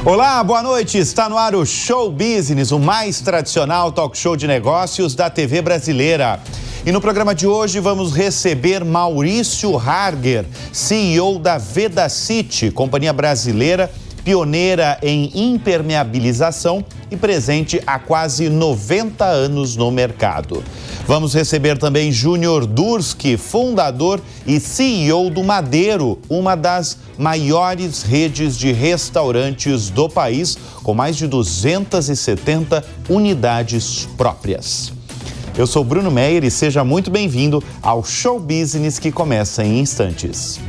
Olá, boa noite. Está no ar o Show Business, o mais tradicional talk show de negócios da TV brasileira. E no programa de hoje vamos receber Maurício Harger, CEO da Vedacity, companhia brasileira pioneira em impermeabilização e presente há quase 90 anos no mercado. Vamos receber também Júnior Durski, fundador e CEO do Madeiro, uma das maiores redes de restaurantes do país, com mais de 270 unidades próprias. Eu sou Bruno Meyer e seja muito bem-vindo ao Show Business que começa em instantes.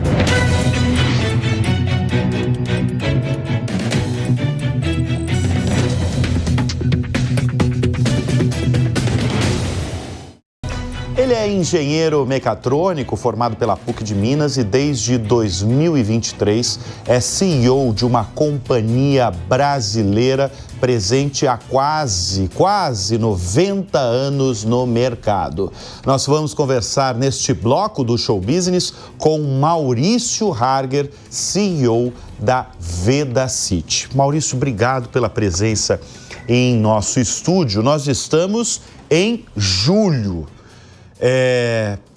Ele é engenheiro mecatrônico formado pela PUC de Minas e desde 2023 é CEO de uma companhia brasileira presente há quase 90 anos no mercado. Nós vamos conversar neste bloco do Show Business com Maurício Harger, CEO da Vedacity. Maurício, obrigado pela presença em nosso estúdio. Nós estamos em julho.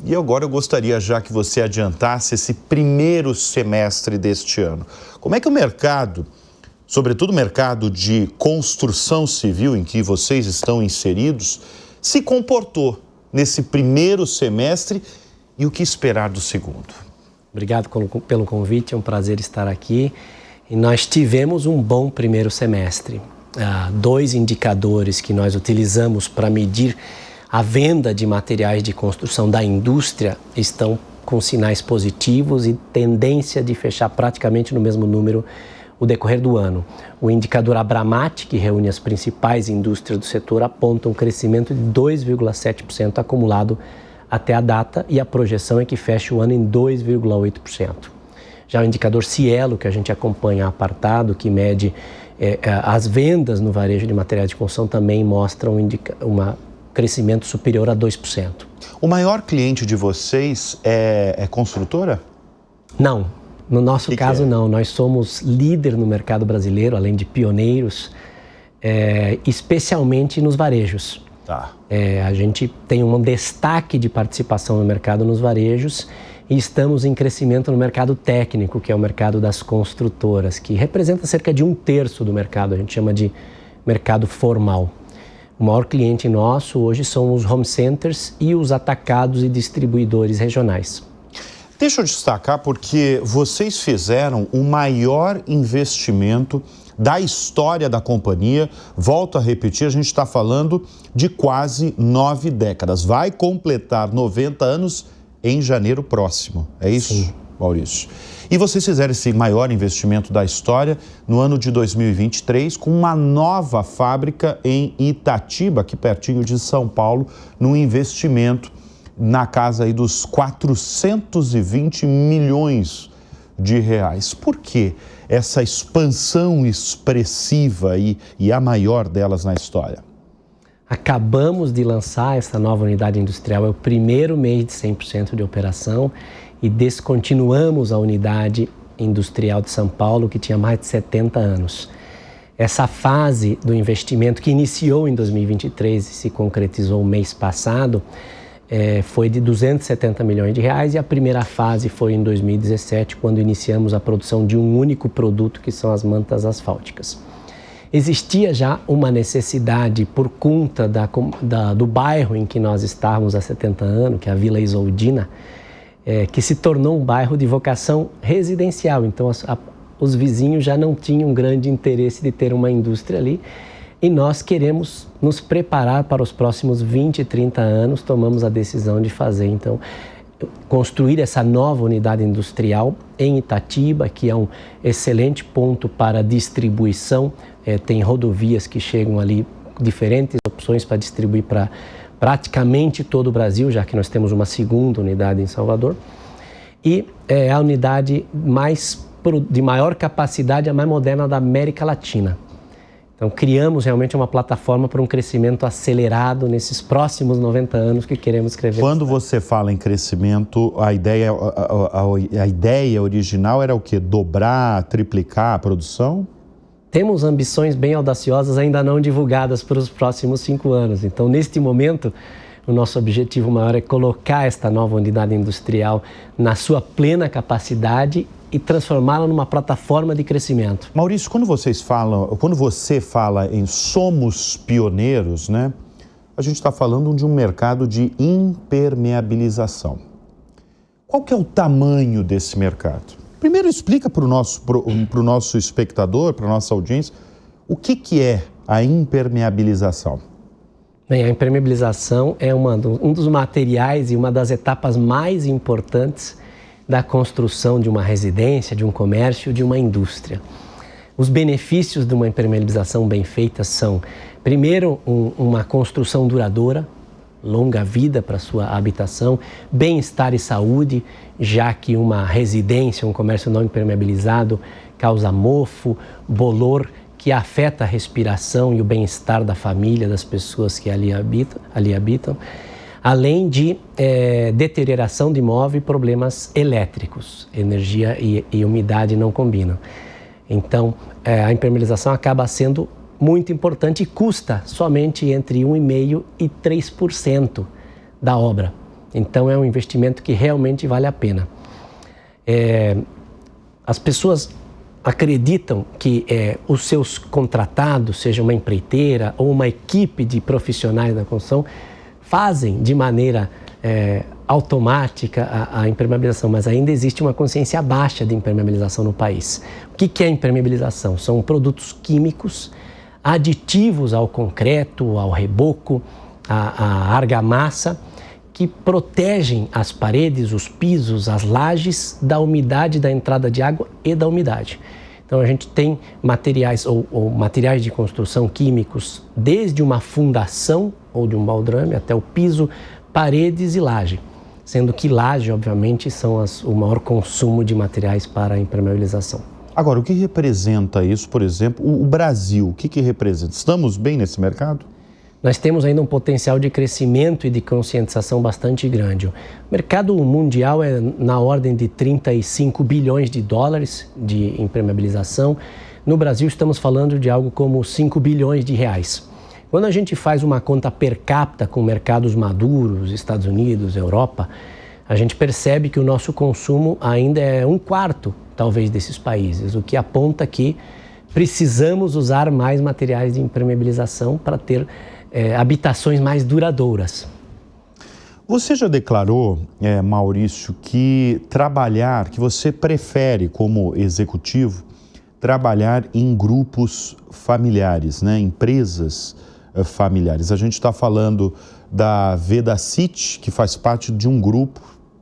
E agora eu gostaria já que você adiantasse esse primeiro semestre deste ano. Como é que o mercado, sobretudo o mercado de construção civil em que vocês estão inseridos, se comportou nesse primeiro semestre e o que esperar do segundo? Obrigado pelo convite, é um prazer estar aqui. E nós tivemos um bom primeiro semestre. Dois indicadores que nós utilizamos para medir a venda de materiais de construção da indústria estão com sinais positivos e tendência de fechar praticamente no mesmo número o decorrer do ano. O indicador Abramat, que reúne as principais indústrias do setor, aponta um crescimento de 2,7% acumulado até a data e a projeção é que feche o ano em 2,8%. Já o indicador Cielo, que a gente acompanha apartado, que mede as vendas no varejo de materiais de construção, também mostra crescimento superior a 2%. O maior cliente de vocês é construtora? Não, no nosso caso não. Nós somos líder no mercado brasileiro, além de pioneiros, especialmente nos varejos. Tá. A gente tem um destaque de participação no mercado nos varejos e estamos em crescimento no mercado técnico, que é o mercado das construtoras, que representa cerca de 1/3 do mercado, a gente chama de mercado formal. O maior cliente nosso hoje são os home centers e os atacados e distribuidores regionais. Deixa eu destacar porque vocês fizeram o maior investimento da história da companhia. Volto a repetir, a gente está falando de quase 9 décadas. Vai completar 90 anos em janeiro próximo. É isso, sim, Maurício? E vocês fizeram esse maior investimento da história no ano de 2023 com uma nova fábrica em Itatiba, aqui pertinho de São Paulo, num investimento na casa aí dos 420 milhões de reais. Por que essa expansão expressiva e a maior delas na história? Acabamos de lançar essa nova unidade industrial, é o primeiro mês de 100% de operação e descontinuamos a unidade industrial de São Paulo, que tinha mais de 70 anos. Essa fase do investimento que iniciou em 2023 e se concretizou o mês passado, foi de 270 milhões de reais e a primeira fase foi em 2017, quando iniciamos a produção de um único produto, que são as mantas asfálticas. Existia já uma necessidade por conta do bairro em que nós estávamos há 70 anos, que é a Vila Isoldina, que se tornou um bairro de vocação residencial. Então, os vizinhos já não tinham grande interesse de ter uma indústria ali. E nós queremos nos preparar para os próximos 20, 30 anos. Tomamos a decisão de fazer, então, construir essa nova unidade industrial em Itatiba, que é um excelente ponto para distribuição. Tem rodovias que chegam ali, diferentes opções para distribuir para praticamente todo o Brasil, já que nós temos uma segunda unidade em Salvador. E é a unidade de maior capacidade, a mais moderna da América Latina. Então, criamos realmente uma plataforma para um crescimento acelerado nesses próximos 90 anos que queremos escrever. Quando você fala em crescimento, a ideia original era o quê? Dobrar, triplicar a produção? temos ambições bem audaciosas ainda não divulgadas para os próximos 5 anos. Então, neste momento, o nosso objetivo maior é colocar esta nova unidade industrial na sua plena capacidade e transformá-la numa plataforma de crescimento. Maurício, quando você fala em somos pioneiros, né? A gente está falando de um mercado de impermeabilização. Qual que é o tamanho desse mercado? Primeiro explica para o nosso espectador, para a nossa audiência, o que é a impermeabilização. Bem, a impermeabilização é um dos materiais e uma das etapas mais importantes da construção de uma residência, de um comércio, de uma indústria. Os benefícios de uma impermeabilização bem feita são, primeiro, uma construção duradoura, longa vida para sua habitação, bem-estar e saúde, já que uma residência, um comércio não impermeabilizado, causa mofo, bolor, que afeta a respiração e o bem-estar da família, das pessoas que ali habitam, além de deterioração de imóvel e problemas elétricos. Energia e umidade não combinam. Então, a impermeabilização acaba sendo muito importante e custa somente entre 1,5% e 3% da obra. Então, é um investimento que realmente vale a pena. As pessoas acreditam que os seus contratados, seja uma empreiteira ou uma equipe de profissionais da construção, fazem de maneira automática a impermeabilização, mas ainda existe uma consciência baixa de impermeabilização no país. O que é impermeabilização? São produtos químicos aditivos ao concreto, ao reboco, à argamassa, que protegem as paredes, os pisos, as lajes da umidade, da entrada de água e da umidade. Então a gente tem materiais ou materiais de construção químicos desde uma fundação ou de um baldrame até o piso, paredes e laje, sendo que laje, obviamente, são o maior consumo de materiais para a impermeabilização. Agora, o que representa isso, por exemplo, o Brasil? O que representa? Estamos bem nesse mercado? Nós temos ainda um potencial de crescimento e de conscientização bastante grande. O mercado mundial é na ordem de 35 bilhões de dólares de impermeabilização. No Brasil, estamos falando de algo como 5 bilhões de reais. Quando a gente faz uma conta per capita com mercados maduros, Estados Unidos, Europa, a gente percebe que o nosso consumo ainda é 1/4, talvez, desses países, o que aponta que precisamos usar mais materiais de impermeabilização para ter habitações mais duradouras. Você já declarou, Maurício, que você prefere, como executivo, trabalhar em grupos familiares, né? Empresas familiares. A gente está falando da Vedacity, que faz parte de um grupo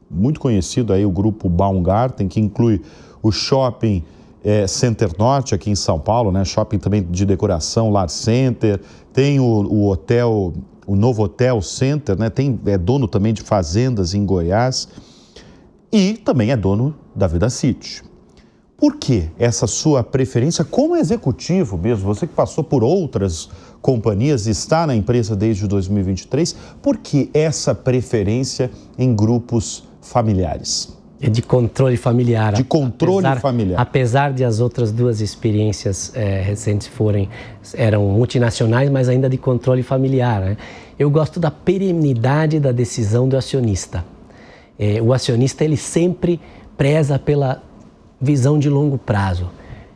muito conhecido, aí, o grupo Baumgarten, que inclui o Shopping Center Norte, aqui em São Paulo, né? Shopping também de decoração, Lar Center, tem o hotel, o Novo Hotel Center, né? É dono também de fazendas em Goiás e também é dono da Vedacity. Por que essa sua preferência como executivo mesmo? Você que passou por outras companhias e está na empresa desde 2023, por que essa preferência em grupos familiares? É de controle familiar. De controle familiar. Apesar de as outras duas experiências recentes eram multinacionais, mas ainda de controle familiar, né? Eu gosto da perenidade da decisão do acionista. O acionista, ele sempre preza pela visão de longo prazo.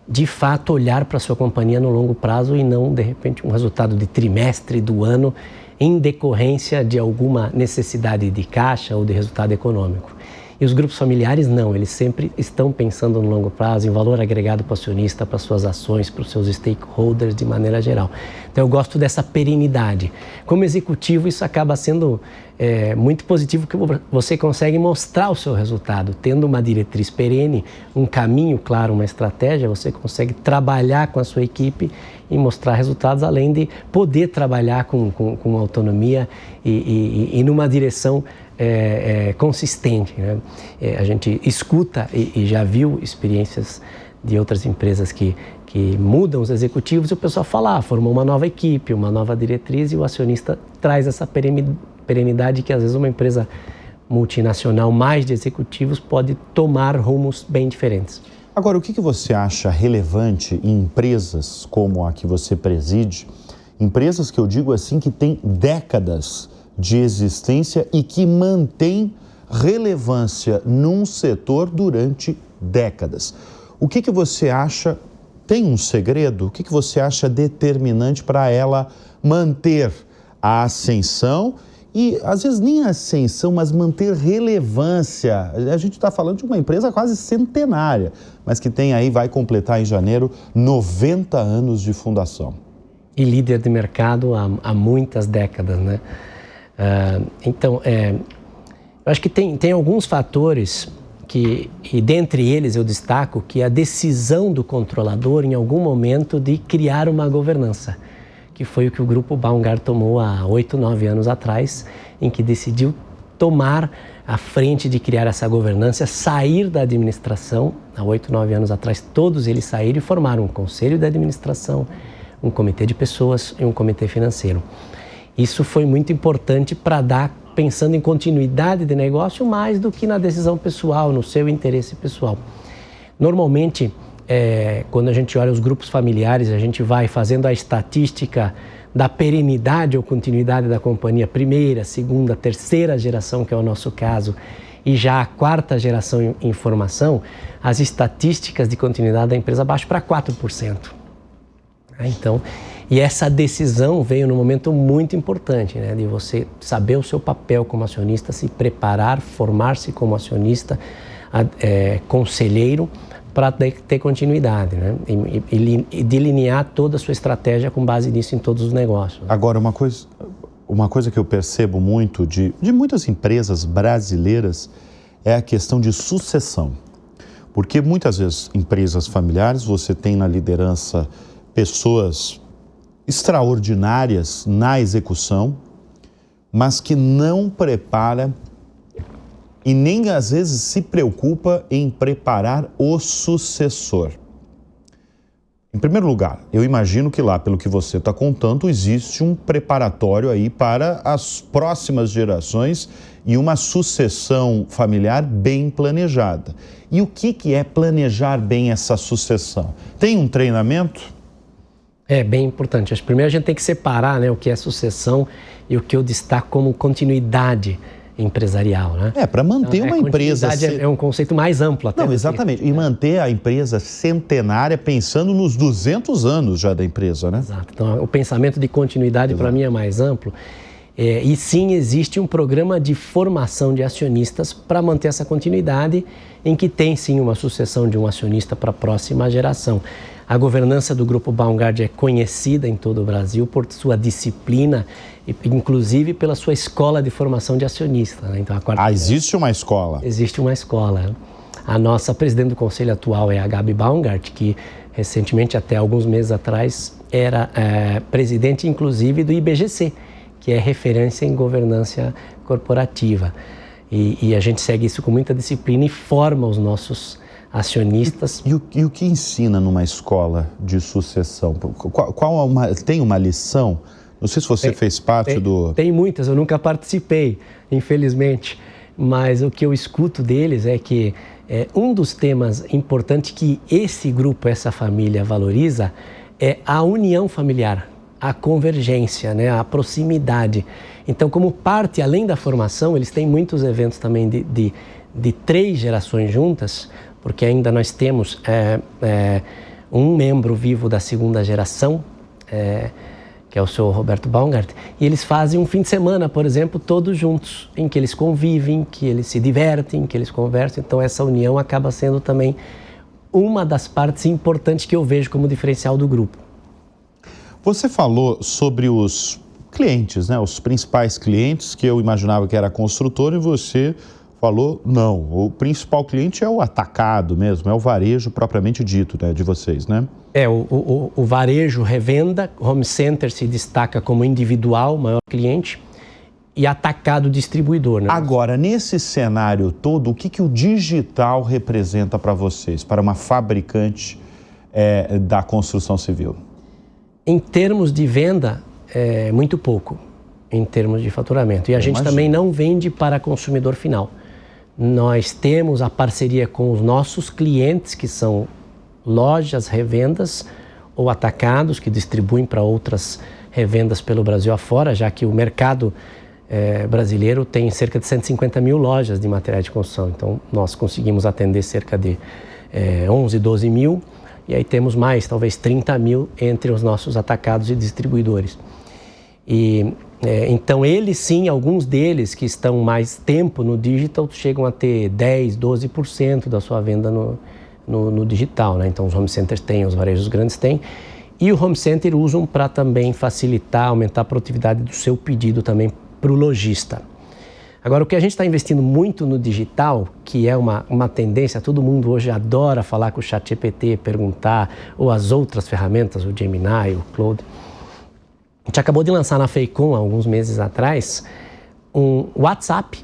De fato, olhar para a sua companhia no longo prazo e não, de repente, um resultado de trimestre do ano em decorrência de alguma necessidade de caixa ou de resultado econômico. E os grupos familiares não, eles sempre estão pensando no longo prazo, em valor agregado para o acionista, para suas ações, para os seus stakeholders de maneira geral. Então eu gosto dessa perenidade. Como executivo, isso acaba sendo muito positivo, porque você consegue mostrar o seu resultado. Tendo uma diretriz perene, um caminho claro, uma estratégia, você consegue trabalhar com a sua equipe e mostrar resultados, além de poder trabalhar com autonomia e numa direção consistente, né? A gente escuta e já viu experiências de outras empresas que mudam os executivos e o pessoal fala, formou uma nova equipe, uma nova diretriz, e o acionista traz essa perenidade que às vezes uma empresa multinacional mais de executivos pode tomar rumos bem diferentes. Agora, o que você acha relevante em empresas como a que você preside? Empresas que eu digo assim que têm décadas de existência e que mantêm relevância num setor durante décadas. O que você acha, tem um segredo? O que você acha determinante para ela manter a ascensão e, às vezes, nem a ascensão, mas manter relevância? A gente está falando de uma empresa quase centenária, mas que tem aí, vai completar em janeiro, 90 anos de fundação. E líder de mercado há muitas décadas, né? Então, eu acho que tem alguns fatores e dentre eles eu destaco que a decisão do controlador em algum momento de criar uma governança, que foi o que o Grupo Baumgart tomou há 8, 9 anos atrás, em que decidiu tomar a frente de criar essa governança, sair da administração. Há 8, 9 anos atrás, todos eles saíram e formaram um conselho de administração, um comitê de pessoas e um comitê financeiro. Isso foi muito importante para dar, pensando em continuidade de negócio, mais do que na decisão pessoal, no seu interesse pessoal. Normalmente, quando a gente olha os grupos familiares, a gente vai fazendo a estatística da perenidade ou continuidade da companhia, primeira, segunda, terceira geração, que é o nosso caso, e já a quarta geração em formação, as estatísticas de continuidade da empresa baixam para 4%. Então, e essa decisão veio num momento muito importante, né, de você saber o seu papel como acionista, se preparar, formar-se como acionista, conselheiro, para ter continuidade, né, e delinear toda a sua estratégia com base nisso em todos os negócios. Agora, uma coisa que eu percebo muito de muitas empresas brasileiras é a questão de sucessão. Porque muitas vezes, empresas familiares, você tem na liderança pessoas extraordinárias na execução, mas que não prepara e nem às vezes se preocupa em preparar o sucessor. Em primeiro lugar, eu imagino que lá, pelo que você está contando, existe um preparatório aí para as próximas gerações e uma sucessão familiar bem planejada. E o que é planejar bem essa sucessão? Tem um treinamento? É bem importante. Acho que primeiro a gente tem que separar, né, o que é sucessão e o que eu destaco como continuidade empresarial, né? Para manter então, uma empresa... É um conceito mais amplo até. Não, exatamente. E manter a empresa centenária pensando nos 200 anos já da empresa, né? Exato. Então, o pensamento de continuidade para mim é mais amplo. E sim, existe um programa de formação de acionistas para manter essa continuidade, em que tem sim uma sucessão de um acionista para a próxima geração. A governança do Grupo Baumgart é conhecida em todo o Brasil por sua disciplina, inclusive pela sua escola de formação de acionistas, né? Então, existe uma escola? Existe uma escola. A nossa presidente do conselho atual é a Gabi Baumgart, que recentemente, até alguns meses atrás, era presidente inclusive do IBGC, que é referência em governança corporativa. E a gente segue isso com muita disciplina e forma os nossos acionistas. E o que ensina numa escola de sucessão? Tem uma lição? Não sei se você fez parte do... Tem muitas, eu nunca participei, infelizmente. Mas o que eu escuto deles é que um dos temas importantes que esse grupo, essa família valoriza é a união familiar, a convergência, né, a proximidade. Então, como parte, além da formação, eles têm muitos eventos também de 3 gerações juntas, porque ainda nós temos um membro vivo da segunda geração, que é o senhor Roberto Baumgart, e eles fazem um fim de semana, por exemplo, todos juntos, em que eles convivem, que eles se divertem, que eles conversam. Então, essa união acaba sendo também uma das partes importantes que eu vejo como diferencial do grupo. Você falou sobre os clientes, né? Os principais clientes, que eu imaginava que era a construtora, e você falou, não, o principal cliente é o atacado mesmo, é o varejo propriamente dito, né, de vocês, né? O varejo revenda, home center se destaca como individual, maior cliente, e atacado distribuidor, né? Agora, nesse cenário todo, o que o digital representa para vocês, para uma fabricante da construção civil? Em termos de venda, muito pouco, em termos de faturamento. E a gente também não vende para consumidor final. Nós temos a parceria com os nossos clientes, que são lojas, revendas ou atacados, que distribuem para outras revendas pelo Brasil afora, já que o mercado brasileiro tem cerca de 150 mil lojas de materiais de construção. Então, nós conseguimos atender cerca de 11, 12 mil, e aí temos mais, talvez 30 mil entre os nossos atacados e distribuidores. Então, eles sim, alguns deles que estão mais tempo no digital, chegam a ter 10, 12% da sua venda no digital, né? Então, os home centers têm, os varejos grandes têm. E o home center usam para também facilitar, aumentar a produtividade do seu pedido também para o lojista. Agora, o que a gente está investindo muito no digital, que é uma tendência, todo mundo hoje adora falar com o ChatGPT, perguntar, ou as outras ferramentas, o Gemini, o Claude. A gente acabou de lançar na Feicom, há alguns meses atrás, um WhatsApp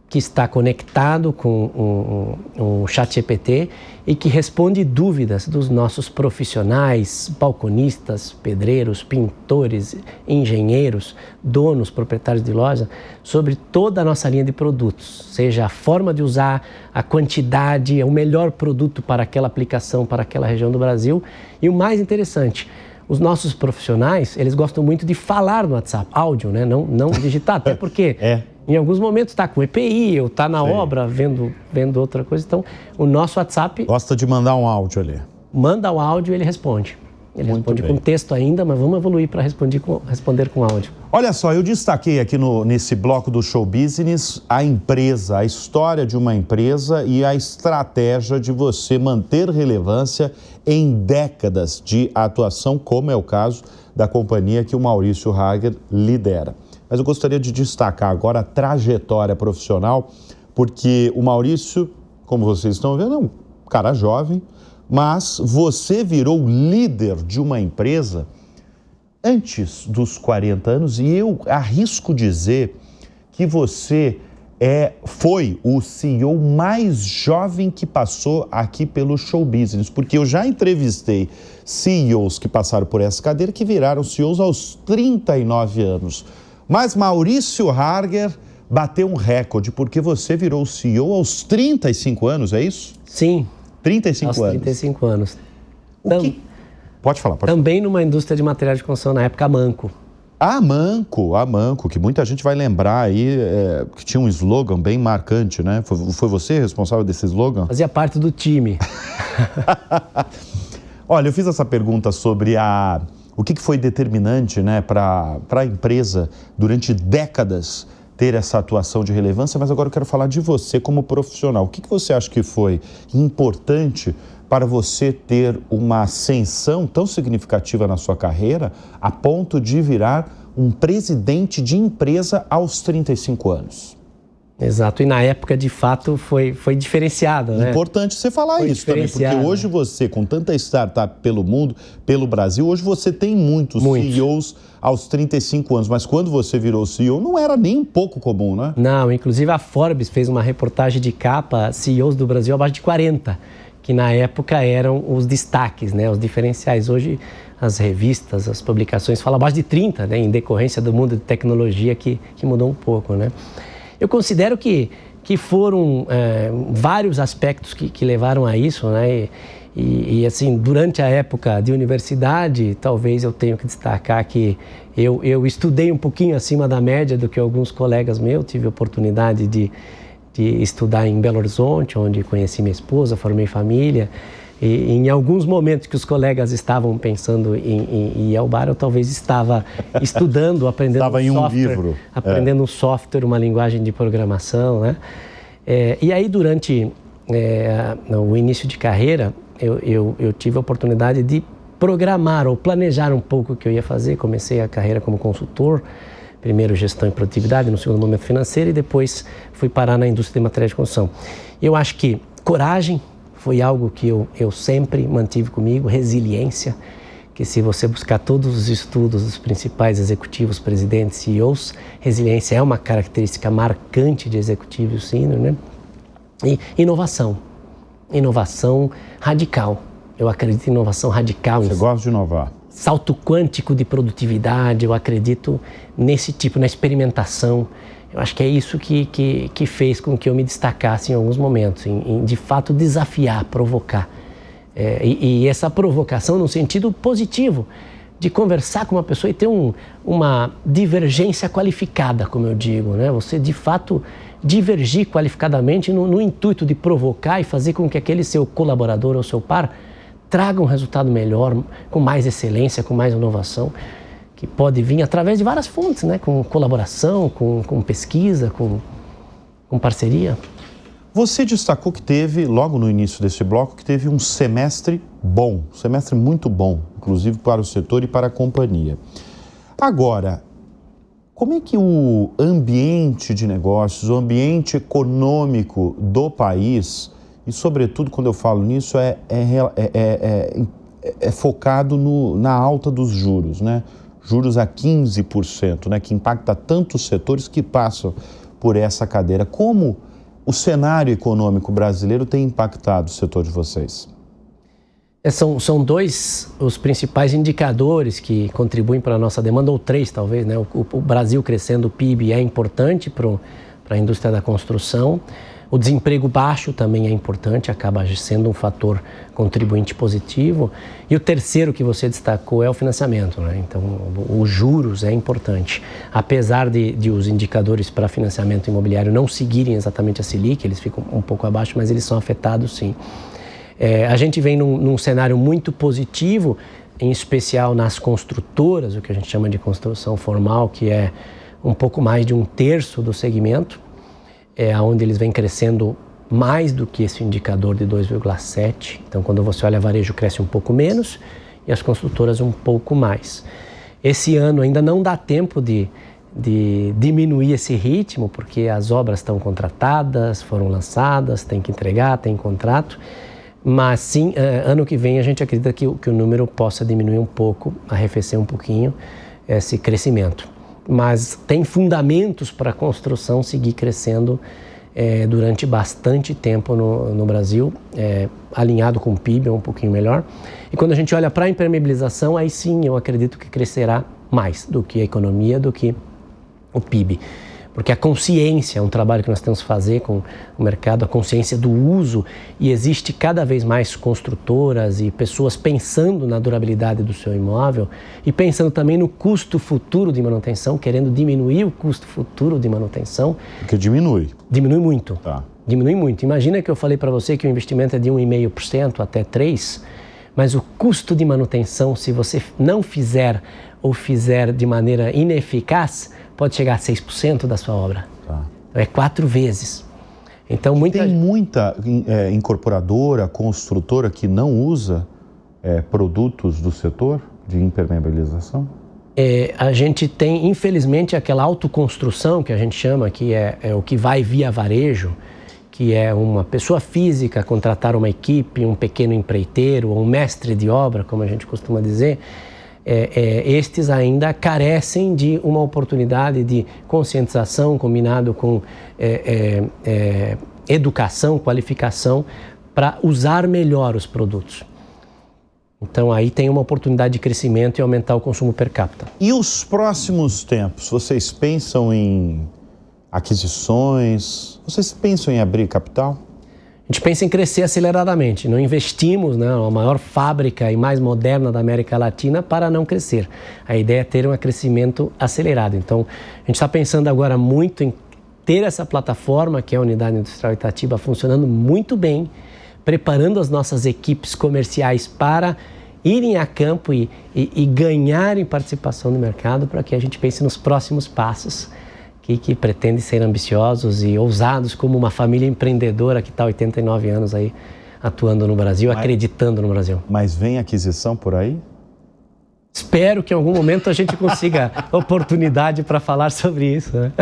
que está conectado com um ChatGPT e que responde dúvidas dos nossos profissionais, balconistas, pedreiros, pintores, engenheiros, donos, proprietários de loja, sobre toda a nossa linha de produtos, seja a forma de usar, a quantidade, o melhor produto para aquela aplicação, para aquela região do Brasil. E o mais interessante, os nossos profissionais, eles gostam muito de falar no WhatsApp, áudio, né? Não digitar, até porque em alguns momentos está com EPI ou está na obra vendo outra coisa. Então, o nosso WhatsApp... Gosta de mandar um áudio ali. Manda o áudio e ele responde. Ele responde com texto ainda, mas vamos evoluir para responder com áudio. Olha só, eu destaquei aqui nesse bloco do Show Business a empresa, a história de uma empresa e a estratégia de você manter relevância em décadas de atuação, como é o caso da companhia que o Maurício Harger lidera. Mas eu gostaria de destacar agora a trajetória profissional, porque o Maurício, como vocês estão vendo, é um cara jovem, mas você virou líder de uma empresa antes dos 40 anos e eu arrisco dizer que você foi o CEO mais jovem que passou aqui pelo Show Business, porque eu já entrevistei CEOs que passaram por essa cadeira que viraram CEOs aos 39 anos. Mas Maurício Harger bateu um recorde, porque você virou CEO aos 35 anos, é isso? Sim. 35 aos anos. 35 anos. Pode falar. Também numa indústria de materiais de construção, na época, Manco. A Manco, que muita gente vai lembrar aí, que tinha um slogan bem marcante, né? Foi você responsável desse slogan? Fazia parte do time. Olha, eu fiz essa pergunta sobre o que foi determinante, né, para a empresa durante décadas ter essa atuação de relevância, mas agora eu quero falar de você como profissional. O que você acha que foi importante para você ter uma ascensão tão significativa na sua carreira a ponto de virar um presidente de empresa aos 35 anos? Exato, e na época, de fato, foi diferenciado, né? Importante você falar isso também, porque hoje você, com tanta startup pelo mundo, pelo Brasil, hoje você tem muitos CEOs aos 35 anos, mas quando você virou CEO, não era nem um pouco comum, né? Não, inclusive a Forbes fez uma reportagem de capa, CEOs do Brasil abaixo de 40, que na época eram os destaques, né? Os diferenciais. Hoje, as revistas, as publicações falam abaixo de 30, né? Em decorrência do mundo de tecnologia que mudou um pouco, né? Eu considero que foram vários aspectos que levaram a isso, né? E assim, durante a época de universidade, talvez eu tenha que destacar que eu estudei um pouquinho acima da média do que alguns colegas meus. Tive a oportunidade de estudar em Belo Horizonte, onde conheci minha esposa, formei família. E em alguns momentos que os colegas estavam pensando em ir ao bar, eu talvez estava estudando, aprendendo aprendendo um software, uma linguagem de programação, né? E aí, durante o início de carreira, eu tive a oportunidade de programar ou planejar um pouco o que eu ia fazer. Comecei a carreira como consultor, primeiro gestão e produtividade, no segundo momento financeiro, e depois fui parar na indústria de materiais de construção. Eu acho que coragem foi algo que eu sempre mantive comigo, resiliência, que se você buscar todos os estudos dos principais executivos, presidentes, CEOs, resiliência é uma característica marcante de executivo sênior, né? E inovação radical. eu acredito em inovação radical. Você gosta de inovar? Salto quântico de produtividade, eu acredito nesse tipo, na experimentação. Eu acho que é isso que fez com que eu me destacasse em alguns momentos, em de fato desafiar, provocar. E essa provocação no sentido positivo, de conversar com uma pessoa e ter uma divergência qualificada, como eu digo, né? Você de fato divergir qualificadamente no intuito de provocar e fazer com que aquele seu colaborador ou seu par traga um resultado melhor, com mais excelência, com mais inovação, que pode vir através de várias fontes, né? Com colaboração, com pesquisa, com parceria. Você destacou que teve, logo no início desse bloco, que teve um semestre bom, um semestre muito bom, inclusive para o setor e para a companhia. Agora, como é que o ambiente de negócios, o ambiente econômico do país, e sobretudo quando eu falo nisso, é focado na alta dos juros, né? Juros a 15%, né? Que impacta tantos setores que passam por essa cadeira. Como o cenário econômico brasileiro tem impactado o setor de vocês? São dois os principais indicadores que contribuem para a nossa demanda, ou três talvez, né? O Brasil crescendo, o PIB é importante para a indústria da construção. O desemprego baixo também é importante, acaba sendo um fator contribuinte positivo. E o terceiro que você destacou é o financiamento, né? Então, os juros é importante. Apesar de os indicadores para financiamento imobiliário não seguirem exatamente a Selic, eles ficam um pouco abaixo, mas eles são afetados sim. A gente vem num cenário muito positivo, em especial nas construtoras, o que a gente chama de construção formal, que é um pouco mais de 1/3 do segmento, onde eles vêm crescendo mais do que esse indicador de 2,7. Então, quando você olha varejo, cresce um pouco menos e as construtoras um pouco mais. Esse ano ainda não dá tempo de diminuir esse ritmo, porque as obras estão contratadas, foram lançadas, tem que entregar, tem contrato. Mas sim, ano que vem a gente acredita que o número possa diminuir um pouco, arrefecer um pouquinho esse crescimento. Mas tem fundamentos para a construção seguir crescendo durante bastante tempo no Brasil, alinhado com o PIB, um pouquinho melhor. E quando a gente olha para a impermeabilização, aí sim eu acredito que crescerá mais do que a economia, do que o PIB. Porque a consciência é um trabalho que nós temos que fazer com o mercado, a consciência do uso, e existe cada vez mais construtoras e pessoas pensando na durabilidade do seu imóvel e pensando também no custo futuro de manutenção, querendo diminuir o custo futuro de manutenção. Porque diminui. Diminui muito. Tá. Diminui muito. Imagina que eu falei para você que o investimento é de 1,5% até 3%, mas o custo de manutenção, se você não fizer ou fizer de maneira ineficaz, pode chegar a 6% da sua obra. Tá. É 4 vezes. Então, Tem muita incorporadora, construtora que não usa produtos do setor de impermeabilização? A gente tem, infelizmente, aquela autoconstrução que a gente chama, que é o que vai via varejo, que é uma pessoa física contratar uma equipe, um pequeno empreiteiro ou um mestre de obra, como a gente costuma dizer. Estes ainda carecem de uma oportunidade de conscientização combinado com educação, qualificação para usar melhor os produtos. Então aí tem uma oportunidade de crescimento e aumentar o consumo per capita. E os próximos tempos? Vocês pensam em aquisições? Vocês pensam em abrir capital? A gente pensa em crescer aceleradamente. Não investimos na maior fábrica e mais moderna da América Latina para não crescer. A ideia é ter um crescimento acelerado. Então, a gente está pensando agora muito em ter essa plataforma, que é a Unidade Industrial Itatiba, funcionando muito bem, preparando as nossas equipes comerciais para irem a campo e ganharem participação no mercado, para que a gente pense nos próximos passos que pretendem ser ambiciosos e ousados, como uma família empreendedora que está há 89 anos aí atuando no Brasil, acreditando no Brasil. Mas vem aquisição por aí? Espero que em algum momento a gente consiga oportunidade para falar sobre isso, né?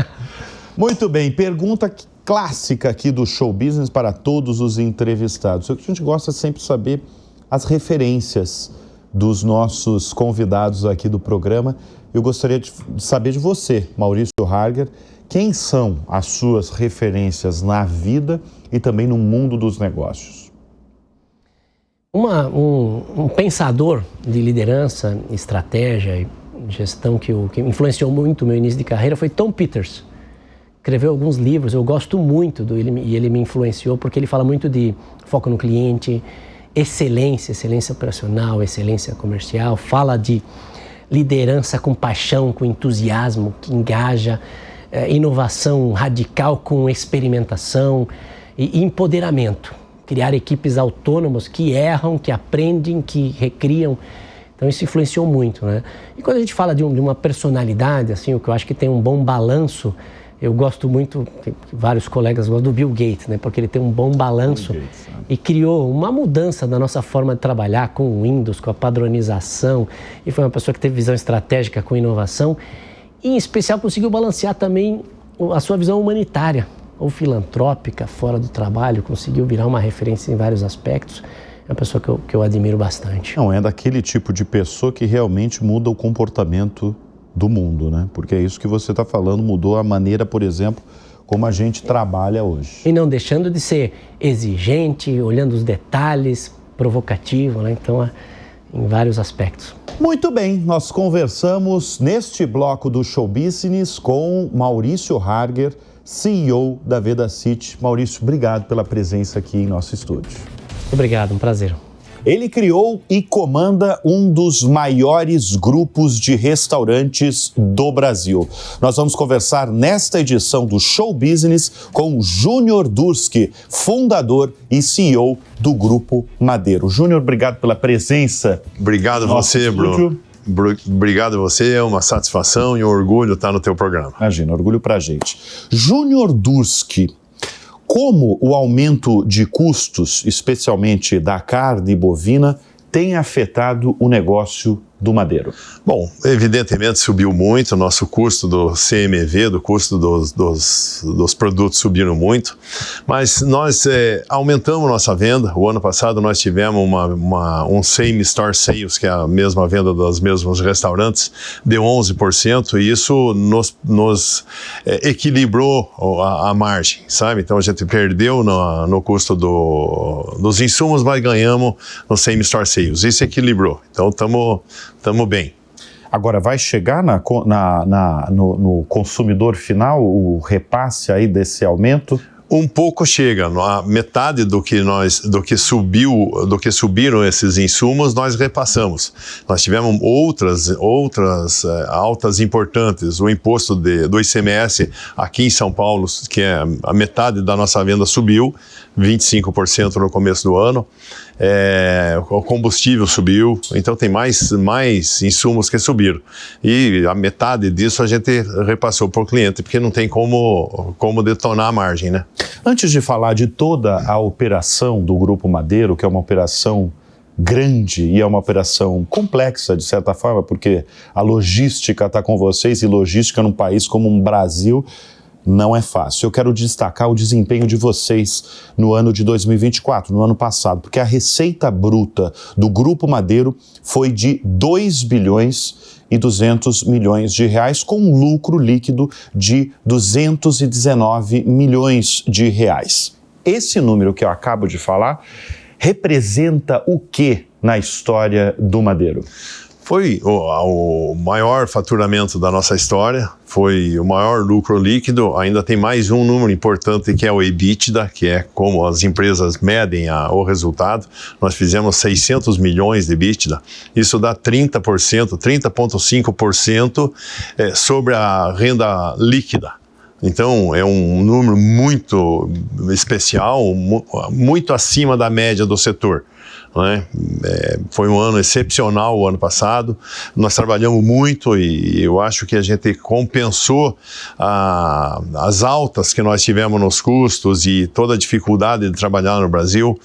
Muito bem, pergunta clássica aqui do Show Business para todos os entrevistados. O que a gente gosta sempre de saber as referências dos nossos convidados aqui do programa. Eu gostaria de saber de você, Maurício Harger, quem são as suas referências na vida e também no mundo dos negócios? Um pensador de liderança, estratégia e gestão que influenciou muito o meu início de carreira foi Tom Peters. Escreveu alguns livros, eu gosto muito e ele me influenciou porque ele fala muito de foco no cliente, excelência operacional, excelência comercial, fala de liderança com paixão, com entusiasmo, que engaja, inovação radical com experimentação e empoderamento. Criar equipes autônomas que erram, que aprendem, que recriam. Então isso influenciou muito, né? E quando a gente fala de uma personalidade, assim, o que eu acho que tem um bom balanço, eu gosto muito, vários colegas gostam do Bill Gates, né? Porque ele tem um bom balanço e criou uma mudança na nossa forma de trabalhar com o Windows, com a padronização, e foi uma pessoa que teve visão estratégica com inovação, e em especial conseguiu balancear também a sua visão humanitária, ou filantrópica, fora do trabalho, conseguiu virar uma referência em vários aspectos. É uma pessoa que eu admiro bastante. Não, é daquele tipo de pessoa que realmente muda o comportamento do mundo, né? Porque é isso que você está falando, mudou a maneira, por exemplo, como a gente trabalha hoje. E não deixando de ser exigente, olhando os detalhes, provocativo, né? Então, em vários aspectos. Muito bem, nós conversamos neste bloco do Show Business com Maurício Harger, CEO da Vedacity. Maurício, obrigado pela presença aqui em nosso estúdio. Obrigado, um prazer. Ele criou e comanda um dos maiores grupos de restaurantes do Brasil. Nós vamos conversar nesta edição do Show Business com Júnior Durski, fundador e CEO do Grupo Madeiro. Júnior, obrigado pela presença. Obrigado a você, Bruno. Obrigado a você, é uma satisfação e um orgulho estar no teu programa. Imagina, orgulho pra gente. Júnior Durski, como o aumento de custos, especialmente da carne bovina, tem afetado o negócio do Madeiro? Bom, evidentemente subiu muito, o nosso custo do CMV, do custo dos produtos subiram muito, mas nós aumentamos nossa venda. O ano passado nós tivemos um same store sales, que é a mesma venda dos mesmos restaurantes, deu 11%, e isso nos equilibrou a margem, sabe? Então a gente perdeu no custo dos insumos, mas ganhamos no same store sales, isso equilibrou, então estamos bem. Agora, vai chegar no consumidor final o repasse aí desse aumento? Um pouco chega, a metade do que subiram esses insumos, nós repassamos. Nós tivemos outras altas importantes. O imposto do ICMS aqui em São Paulo, que é a metade da nossa venda, subiu, 25% no começo do ano. O combustível subiu, então tem mais insumos que subiram. E a metade disso a gente repassou para o cliente, porque não tem como detonar a margem, né? Antes de falar de toda a operação do Grupo Madeiro, que é uma operação grande e é uma operação complexa, de certa forma, porque a logística está com vocês, e logística num país como o Brasil não é fácil. Eu quero destacar o desempenho de vocês no ano de 2024, no ano passado, porque a receita bruta do Grupo Madeiro foi de 2 bilhões e 200 milhões de reais, com um lucro líquido de 219 milhões de reais. Esse número que eu acabo de falar representa o que na história do Madeiro? Foi o maior faturamento da nossa história, foi o maior lucro líquido. Ainda tem mais um número importante, que é o EBITDA, que é como as empresas medem o resultado. Nós fizemos 600 milhões de EBITDA, isso dá 30%, 30,5% sobre a renda líquida. Então, é um número muito especial, muito acima da média do setor. Né? Foi um ano excepcional o ano passado, nós trabalhamos muito e eu acho que a gente compensou as altas que nós tivemos nos custos e toda a dificuldade de trabalhar no Brasil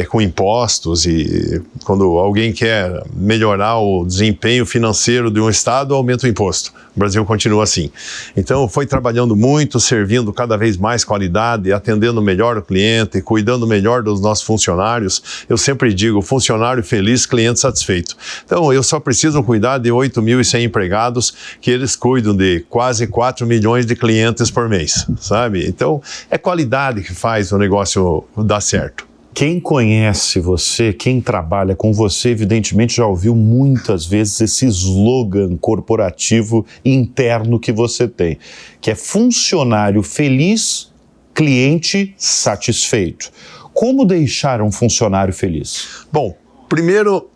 com impostos, e quando alguém quer melhorar o desempenho financeiro de um estado, aumenta o imposto. O Brasil continua assim. Então foi trabalhando muito, servindo cada vez mais qualidade, atendendo melhor o cliente, cuidando melhor dos nossos funcionários. Eu sempre digo, funcionário feliz, cliente satisfeito. Então, eu só preciso cuidar de 8.100 empregados, que eles cuidam de quase 4 milhões de clientes por mês, sabe? Então, é qualidade que faz o negócio dar certo. Quem conhece você, quem trabalha com você, evidentemente já ouviu muitas vezes esse slogan corporativo interno que você tem, que é funcionário feliz, cliente satisfeito. Como deixar um funcionário feliz? Bom, primeiro,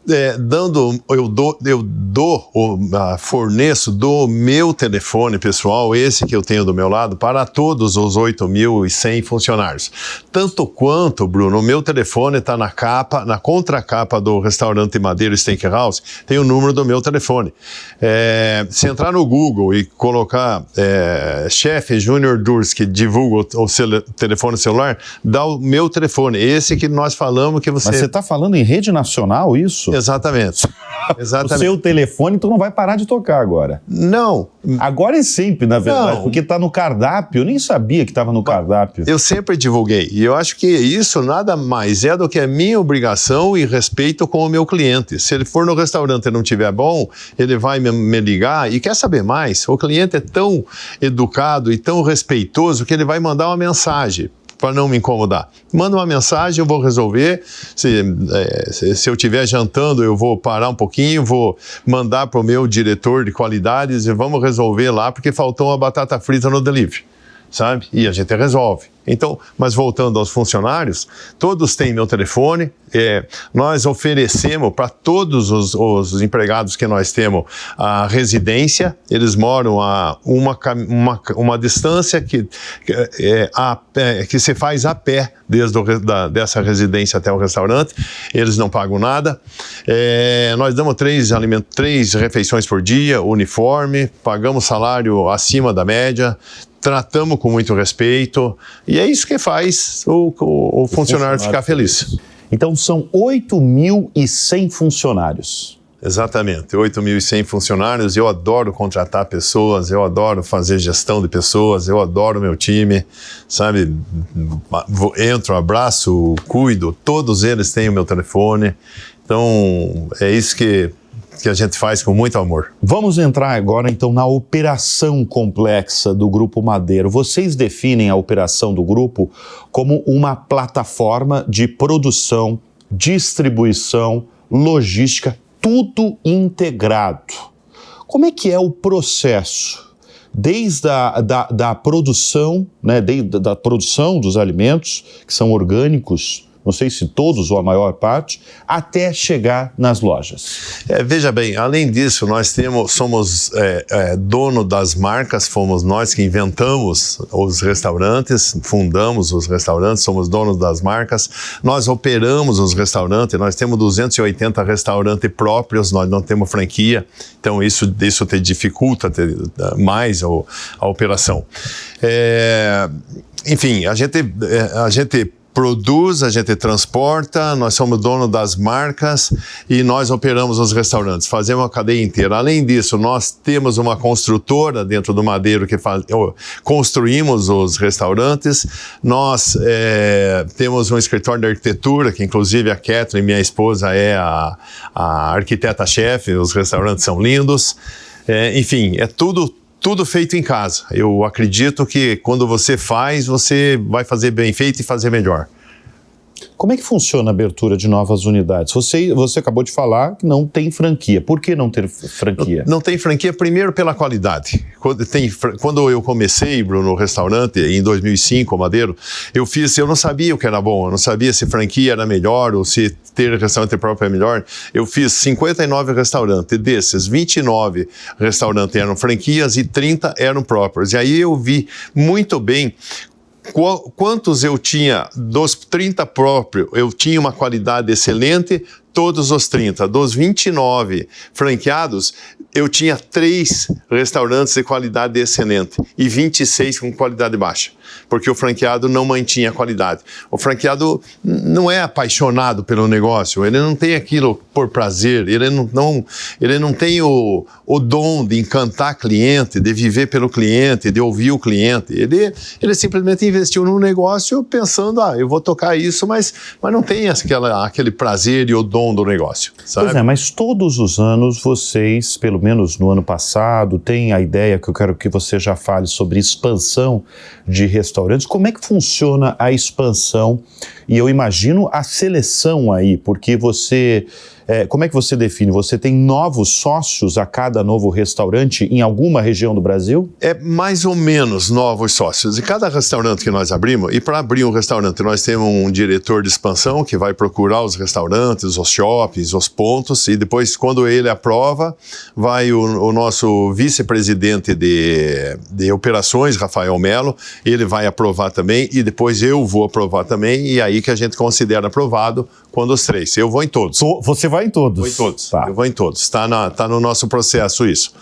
forneço do meu telefone pessoal, esse que eu tenho do meu lado, para todos os 8.100 funcionários. Tanto quanto, Bruno, o meu telefone está na contracapa do restaurante Madeiro Steakhouse, tem o número do meu telefone. Se entrar no Google e colocar chefe Júnior Durs, que divulga o telefone celular, dá o meu telefone, esse que nós falamos que você... Mas você está falando em rede nacional, isso? Exatamente. O seu telefone, então não vai parar de tocar agora. Não. Agora é sempre, na verdade, porque está no cardápio. Eu nem sabia que estava no cardápio. Eu sempre divulguei. E eu acho que isso nada mais é do que a minha obrigação e respeito com o meu cliente. Se ele for no restaurante e não estiver bom, ele vai me ligar e quer saber mais. O cliente é tão educado e tão respeitoso que ele vai mandar uma mensagem para não me incomodar. Manda uma mensagem, eu vou resolver. Se eu estiver jantando, eu vou parar um pouquinho, vou mandar para o meu diretor de qualidades e vamos resolver lá, porque faltou uma batata frita no delivery, sabe? E a gente resolve. Então, mas voltando aos funcionários, todos têm meu telefone, nós oferecemos para todos os empregados que nós temos a residência, eles moram a uma distância que se faz a pé dessa residência até o restaurante, eles não pagam nada, nós damos 3 refeições por dia, uniforme, pagamos salário acima da média, tratamos com muito respeito, e é isso que faz o funcionário ficar feliz. Então são 8.100 funcionários. Exatamente, 8.100 funcionários. Eu adoro contratar pessoas, eu adoro fazer gestão de pessoas, eu adoro meu time, sabe? Entro, abraço, cuido, todos eles têm o meu telefone. Então é isso que a gente faz com muito amor. Vamos entrar agora, então, na operação complexa do Grupo Madeiro. Vocês definem a operação do grupo como uma plataforma de produção, distribuição, logística, tudo integrado. Como é que é o processo? Desde da produção, né, da produção dos alimentos, que são orgânicos, não sei se todos ou a maior parte, até chegar nas lojas. Veja bem, além disso, nós somos dono das marcas, fomos nós que inventamos os restaurantes, fundamos os restaurantes, somos donos das marcas, nós operamos os restaurantes, nós temos 280 restaurantes próprios, nós não temos franquia, então isso te dificulta mais a operação. Enfim, a gente produz, a gente transporta, nós somos dono das marcas e nós operamos os restaurantes, fazemos a cadeia inteira. Além disso, nós temos uma construtora dentro do Madeiro que construímos os restaurantes, nós temos um escritório de arquitetura, que inclusive a Catherine, minha esposa, é a arquiteta-chefe, os restaurantes são lindos, enfim, é tudo feito em casa. Eu acredito que quando você faz, você vai fazer bem feito e fazer melhor. Como é que funciona a abertura de novas unidades? Você acabou de falar que não tem franquia. Por que não ter franquia? Não tem franquia, primeiro pela qualidade. Quando eu comecei, Bruno, no restaurante, em 2005, o Madeiro, eu não sabia o que era bom, eu não sabia se franquia era melhor ou se ter restaurante próprio é melhor. Eu fiz 59 restaurantes, desses 29 restaurantes eram franquias e 30 eram próprios. E aí eu vi muito bem quantos eu tinha. Dos 30 próprios, eu tinha uma qualidade excelente, todos os 30. Dos 29 franqueados, eu tinha 3 restaurantes de qualidade excelente e 26 com qualidade baixa, porque o franqueado não mantinha a qualidade. O franqueado não é apaixonado pelo negócio, ele não tem aquilo por prazer, ele não tem o dom de encantar cliente, de viver pelo cliente, de ouvir o cliente. Ele simplesmente investiu no negócio pensando, eu vou tocar isso, mas não tem aquele prazer e o dom do negócio, sabe? Pois é, mas todos os anos vocês, pelo menos no ano passado, tem a ideia que eu quero que você já fale sobre expansão de restaurantes restaurantes. Como é que funciona a expansão? E eu imagino a seleção aí, porque você... como é que você define? Você tem novos sócios a cada novo restaurante em alguma região do Brasil? É mais ou menos novos sócios. E cada restaurante que nós abrimos, e para abrir um restaurante nós temos um diretor de expansão que vai procurar os restaurantes, os shoppings, os pontos, e depois quando ele aprova, vai o nosso vice-presidente de operações, Rafael Melo, ele vai aprovar também, e depois eu vou aprovar também, e aí que a gente considera aprovado quando os três. Eu vou em todos. Você vai em todos? Vou em todos. Tá. Eu vou em todos. Está no nosso processo isso.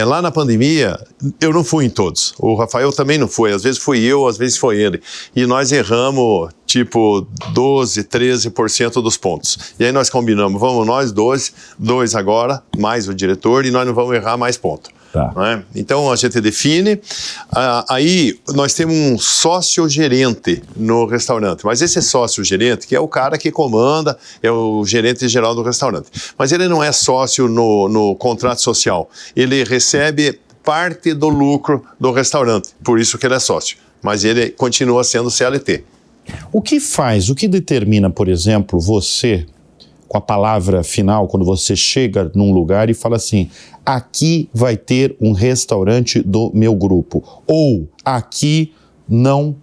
Lá na pandemia, eu não fui em todos. O Rafael também não foi. Às vezes fui eu, às vezes foi ele. E nós erramos, tipo, 12%, 13% dos pontos. E aí nós combinamos, vamos nós, 2 agora, mais o diretor, e nós não vamos errar mais ponto. Tá. Né? Então a gente define, aí nós temos um sócio-gerente no restaurante, mas esse sócio-gerente que é o cara que comanda, é o gerente geral do restaurante, mas ele não é sócio no contrato social, ele recebe parte do lucro do restaurante, por isso que ele é sócio, mas ele continua sendo CLT. O que determina, por exemplo, você, com a palavra final, quando você chega num lugar e fala assim, aqui vai ter um restaurante do meu grupo, ou aqui não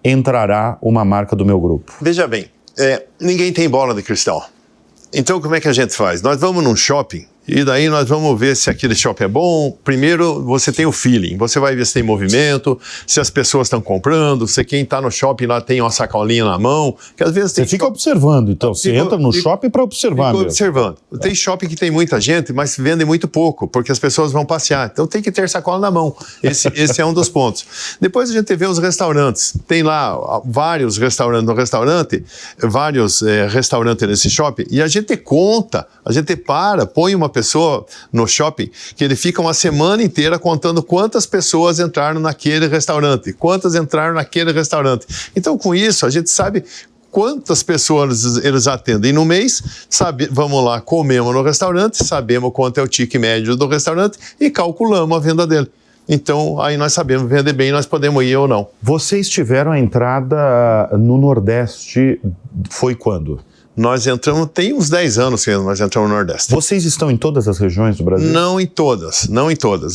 entrará uma marca do meu grupo? Veja bem, ninguém tem bola de cristal. Então como é que a gente faz? Nós vamos num shopping, e daí nós vamos ver se aquele shopping é bom. Primeiro, você tem o feeling. Você vai ver se tem movimento, se as pessoas estão comprando, se quem está no shopping lá tem uma sacolinha na mão. Que às vezes você fica observando, então. Você entra no shopping para observar mesmo. Observando. Tem shopping que tem muita gente, mas vende muito pouco, porque as pessoas vão passear. Então tem que ter sacola na mão. Esse é um dos pontos. Depois a gente vê os restaurantes. Tem lá vários restaurantes no restaurante, vários restaurantes nesse shopping, e a gente conta, a gente põe uma pessoa no shopping que ele fica uma semana inteira contando quantas pessoas entraram naquele restaurante, quantas entraram naquele restaurante. Então, com isso, a gente sabe quantas pessoas eles atendem no mês, vamos lá, comemos no restaurante, sabemos quanto é o ticket médio do restaurante e calculamos a venda dele. Então, aí nós sabemos vender bem, nós podemos ir ou não. Vocês tiveram a entrada no Nordeste, foi quando? Nós entramos, tem uns 10 anos que nós entramos no Nordeste. Vocês estão em todas as regiões do Brasil? Não em todas.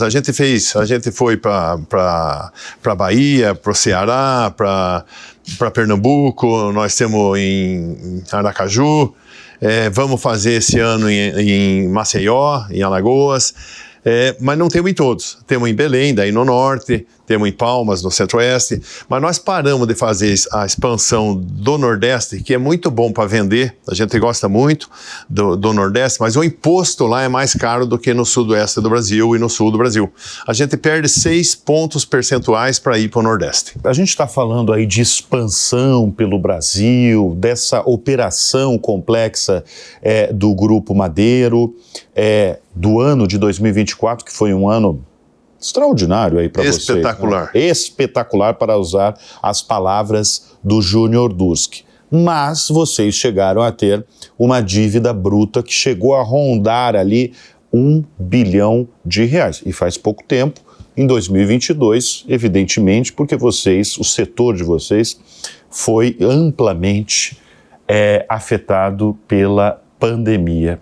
A gente foi para Bahia, para o Ceará, para Pernambuco, nós temos em Aracaju, vamos fazer esse ano em Maceió, em Alagoas, mas não temos em todos. Temos em Belém, daí no Norte, temos em Palmas, no Centro-Oeste, mas nós paramos de fazer a expansão do Nordeste, que é muito bom para vender, a gente gosta muito do Nordeste, mas o imposto lá é mais caro do que no Sudoeste do Brasil e no Sul do Brasil. A gente perde 6 pontos percentuais para ir para o Nordeste. A gente está falando aí de expansão pelo Brasil, dessa operação complexa do Grupo Madeiro, do ano de 2024, que foi um ano extraordinário aí para vocês. Espetacular. Né? Espetacular, para usar as palavras do Júnior Durski. Mas vocês chegaram a ter uma dívida bruta que chegou a rondar ali R$1 bilhão. E faz pouco tempo, em 2022, evidentemente, porque o setor de vocês foi amplamente afetado pela pandemia.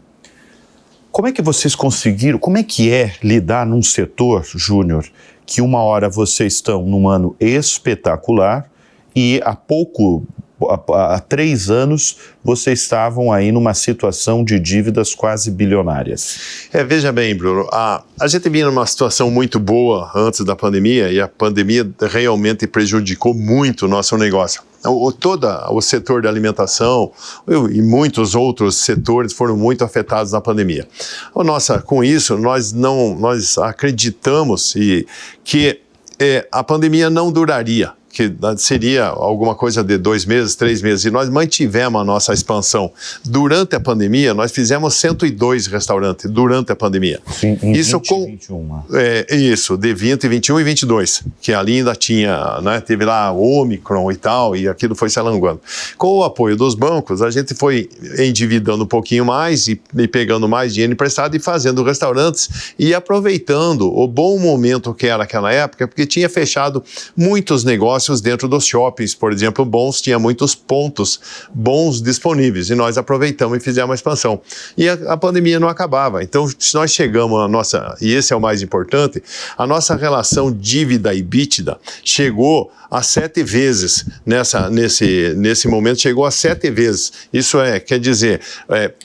Como é que vocês conseguiram, como é que é lidar num setor, Júnior, que uma hora vocês estão num ano espetacular e há 3 anos vocês estavam aí numa situação de dívidas quase bilionárias? Veja bem, Bruno, a gente vinha numa situação muito boa antes da pandemia e a pandemia realmente prejudicou muito o nosso negócio. Todo o setor da alimentação e muitos outros setores foram muito afetados na pandemia. Com isso, nós acreditamos que a pandemia não duraria. que seria alguma coisa de 2 meses, 3 meses, e nós mantivemos a nossa expansão. Durante a pandemia, nós fizemos 102 restaurantes durante a pandemia. Sim, em isso 20 e 21. Isso, de 20, 21 e 22, que ali ainda tinha, né, teve lá o Omicron e tal, e aquilo foi se alongando. Com o apoio dos bancos, a gente foi endividando um pouquinho mais e pegando mais dinheiro emprestado e fazendo restaurantes e aproveitando o bom momento que era aquela época, porque tinha fechado muitos negócios dentro dos shoppings, por exemplo, tinha muitos pontos bons disponíveis, e nós aproveitamos e fizemos a expansão. E a pandemia não acabava, então nós chegamos a nossa, e esse é o mais importante, a nossa relação dívida e EBITDA chegou a 7 vezes, nesse momento chegou a 7 vezes. Isso quer dizer,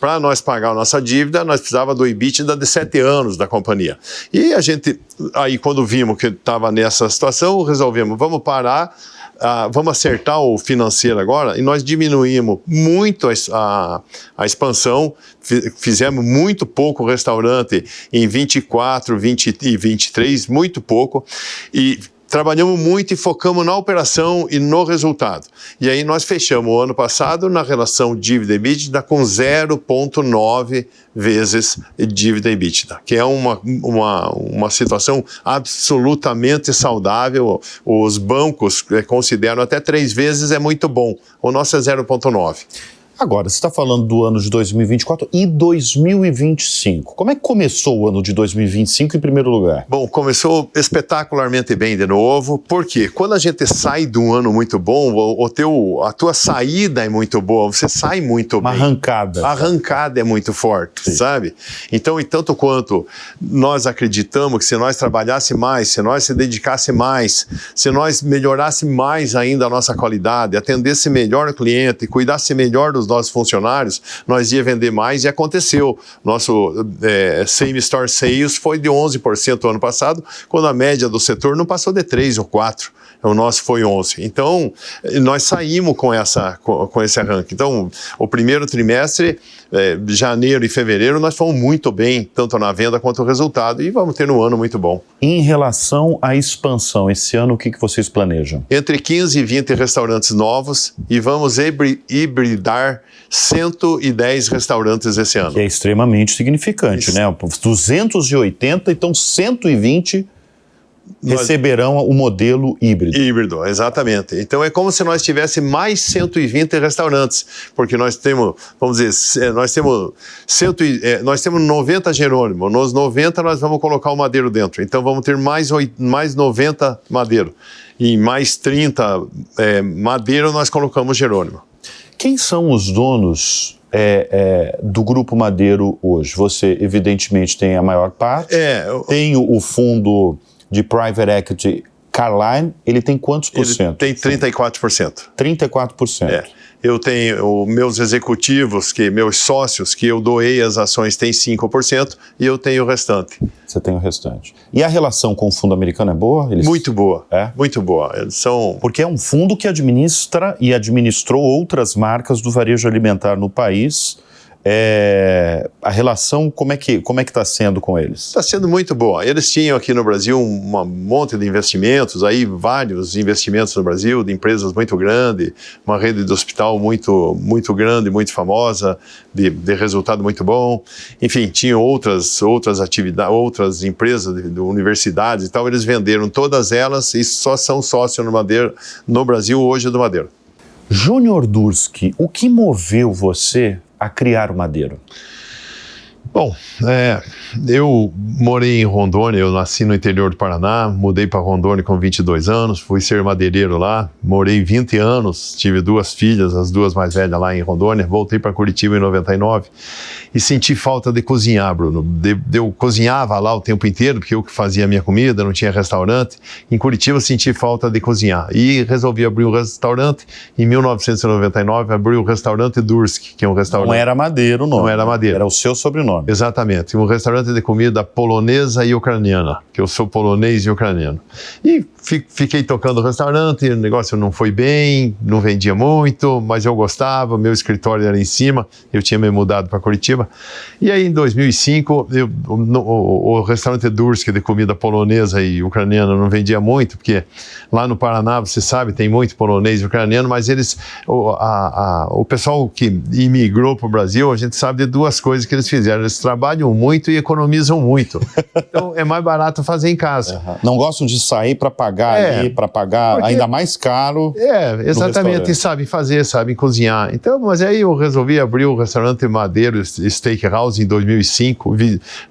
para nós pagar a nossa dívida, nós precisava do EBITDA de 7 anos da companhia. E a gente, aí quando vimos que estava nessa situação, resolvemos, vamos parar, vamos acertar o financeiro agora, e nós diminuímos muito a expansão, fizemos muito pouco restaurante em 24, 20 e 23, muito pouco, e trabalhamos muito e focamos na operação e no resultado. E aí nós fechamos o ano passado na relação dívida e EBITDA com 0,9 vezes dívida e EBITDA, que é uma situação absolutamente saudável. Os bancos consideram até 3 vezes é muito bom. O nosso é 0,9. Agora, você está falando do ano de 2024 e 2025. Como é que começou o ano de 2025 em primeiro lugar? Bom, começou espetacularmente bem de novo, porque quando a gente sai de um ano muito bom, a tua saída é muito boa, você sai muito bem. Uma arrancada. A arrancada é muito forte, sim, sabe? Então, e tanto quanto nós acreditamos que se nós trabalhasse mais, se nós se dedicasse mais, se nós melhorasse mais ainda a nossa qualidade, atendesse melhor o cliente, cuidasse melhor dos nossos funcionários, nós ia vender mais, e aconteceu. Nosso same store sales foi de 11% no ano passado, quando a média do setor não passou de 3 ou 4%. O nosso foi 11%. Então, nós saímos com esse arranque. Então, o primeiro trimestre, janeiro e fevereiro, nós fomos muito bem, tanto na venda quanto no resultado, e vamos ter um ano muito bom. Em relação à expansão, esse ano o que vocês planejam? Entre 15 e 20 restaurantes novos, e vamos hibridar 110 restaurantes esse ano. Que é extremamente significante, né? 280, então 120 receberão o modelo híbrido. Híbrido, exatamente. Então é como se nós tivéssemos mais 120 restaurantes, porque nós temos, vamos dizer, nós temos 90 Jerônimo, nos 90 nós vamos colocar o Madeiro dentro, então vamos ter mais 90 Madeiro, e mais 30 Madeiro nós colocamos Jerônimo. Quem são os donos do Grupo Madeiro hoje? Você, evidentemente, tem a maior parte, tem o fundo de Private Equity Carlyle, ele tem quantos por cento? Ele tem 34%. 34%. Eu tenho meus executivos, meus sócios, que eu doei as ações, tem 5%, e eu tenho o restante. Você tem o restante. E a relação com o fundo americano é boa? Muito boa, muito boa. Eles são... Porque é um fundo que administra e administrou outras marcas do varejo alimentar no país. A relação, como é que está sendo com eles? Está sendo muito boa. Eles tinham aqui no Brasil um monte de investimentos, aí vários investimentos no Brasil, de empresas muito grandes, uma rede de hospital muito, muito grande, muito famosa, de resultado muito bom. Enfim, tinham outras atividades, outras empresas de universidades e tal, eles venderam todas elas e só são sócios no Brasil hoje do Madeiro. Júnior Durski, o que moveu você a criar o Madeiro? Bom, eu morei em Rondônia, eu nasci no interior do Paraná, mudei para Rondônia com 22 anos, fui ser madeireiro lá, morei 20 anos, tive 2 filhas, as 2 mais velhas lá em Rondônia, voltei para Curitiba em 99 e senti falta de cozinhar, Bruno. Eu cozinhava lá o tempo inteiro, porque eu que fazia a minha comida, não tinha restaurante. Em Curitiba senti falta de cozinhar e resolvi abrir um restaurante. Em 1999 abri o restaurante Durski, que é um restaurante... Não era Madeiro o nome. Não era Madeiro. Era o seu sobrenome. nome. Exatamente, um restaurante de comida polonesa e ucraniana, que eu sou polonês e ucraniano. E fiquei tocando o restaurante, o negócio não foi bem, não vendia muito, mas eu gostava, meu escritório era em cima, eu tinha me mudado para Curitiba. E aí em 2005, o restaurante Dursk de comida polonesa e ucraniana não vendia muito, porque lá no Paraná, você sabe, tem muito polonês e ucraniano, mas o pessoal que imigrou para o Brasil, a gente sabe de duas coisas que eles fizeram. Eles trabalham muito e economizam muito. Então, é mais barato fazer em casa. Não gostam de sair para pagar ali, para pagar ainda mais caro. Exatamente. E sabem fazer, sabem cozinhar. Então, mas aí eu resolvi abrir o restaurante Madeiro Steakhouse em 2005,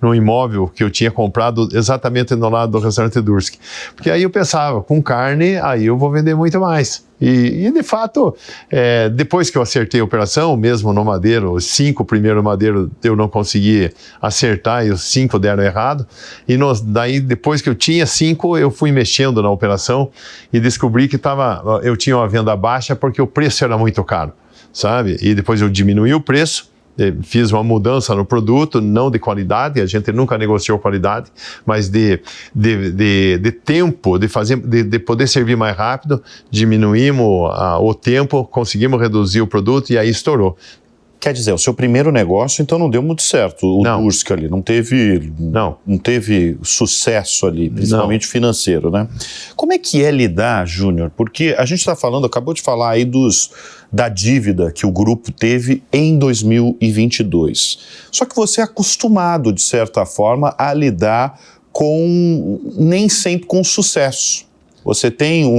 num imóvel que eu tinha comprado exatamente no lado do restaurante Dursk. Porque aí eu pensava, com carne, aí eu vou vender muito mais. E de fato, depois que eu acertei a operação, mesmo no Madeiro, os 5 primeiros Madeiro eu não consegui acertar e os 5 deram errado. E daí, depois que eu tinha 5, eu fui mexendo na operação e descobri que eu tinha uma venda baixa porque o preço era muito caro, sabe? E depois eu diminuí o preço. Fiz uma mudança no produto, não de qualidade, a gente nunca negociou qualidade, mas de tempo, de poder servir mais rápido, diminuímos o tempo, conseguimos reduzir o produto e aí estourou. Quer dizer, o seu primeiro negócio, então, não deu muito certo, o Dursk ali, não teve sucesso ali, principalmente financeiro, né? Como é que é lidar, Júnior? Porque a gente está falando, acabou de falar aí da dívida que o grupo teve em 2022. Só que você é acostumado, de certa forma, a lidar nem sempre com sucesso. Você tem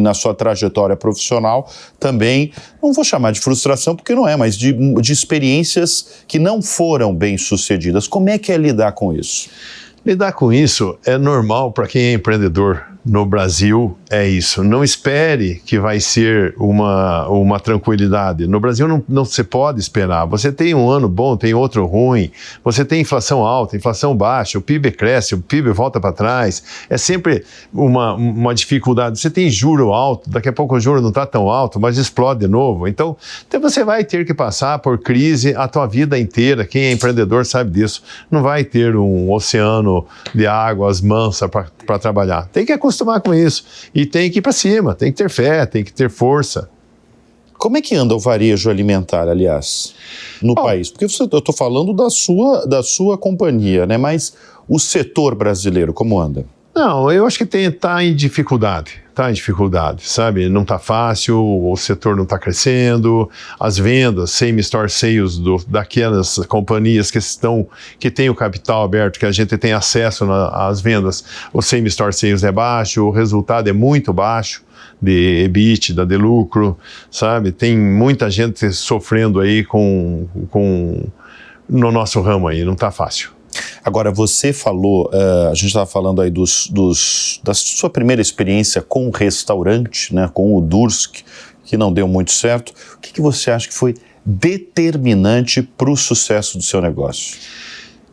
na sua trajetória profissional também, não vou chamar de frustração porque não é, mas de experiências que não foram bem sucedidas. Como é que é lidar com isso? Lidar com isso é normal para quem é empreendedor. No Brasil é isso. Não espere que vai ser uma tranquilidade. No Brasil não se pode esperar. Você tem um ano bom, tem outro ruim. Você tem inflação alta, inflação baixa, o PIB cresce, o PIB volta para trás. É sempre uma dificuldade. Você tem juro alto, daqui a pouco o juro não está tão alto, mas explode de novo. Então você vai ter que passar por crise a tua vida inteira. Quem é empreendedor sabe disso. Não vai ter um oceano de águas mansas para trabalhar. Tem que acostumar com isso. E tem que ir para cima, tem que ter fé, tem que ter força. Como é que anda o varejo alimentar, aliás, no país? Porque eu estou falando da sua companhia, né? Mas o setor brasileiro, como anda? Não, eu acho que está em dificuldade. Está em dificuldade, sabe? Não está fácil, o setor não está crescendo, as vendas, same-store sales daquelas companhias que têm o capital aberto, que a gente tem acesso às vendas, o same-store sales é baixo, o resultado é muito baixo de EBITDA, de lucro, sabe? Tem muita gente sofrendo aí no nosso ramo aí, não está fácil. Agora, você falou, a gente estava falando aí da sua primeira experiência com o restaurante, né, com o Dursk, que não deu muito certo. O que você acha que foi determinante para o sucesso do seu negócio?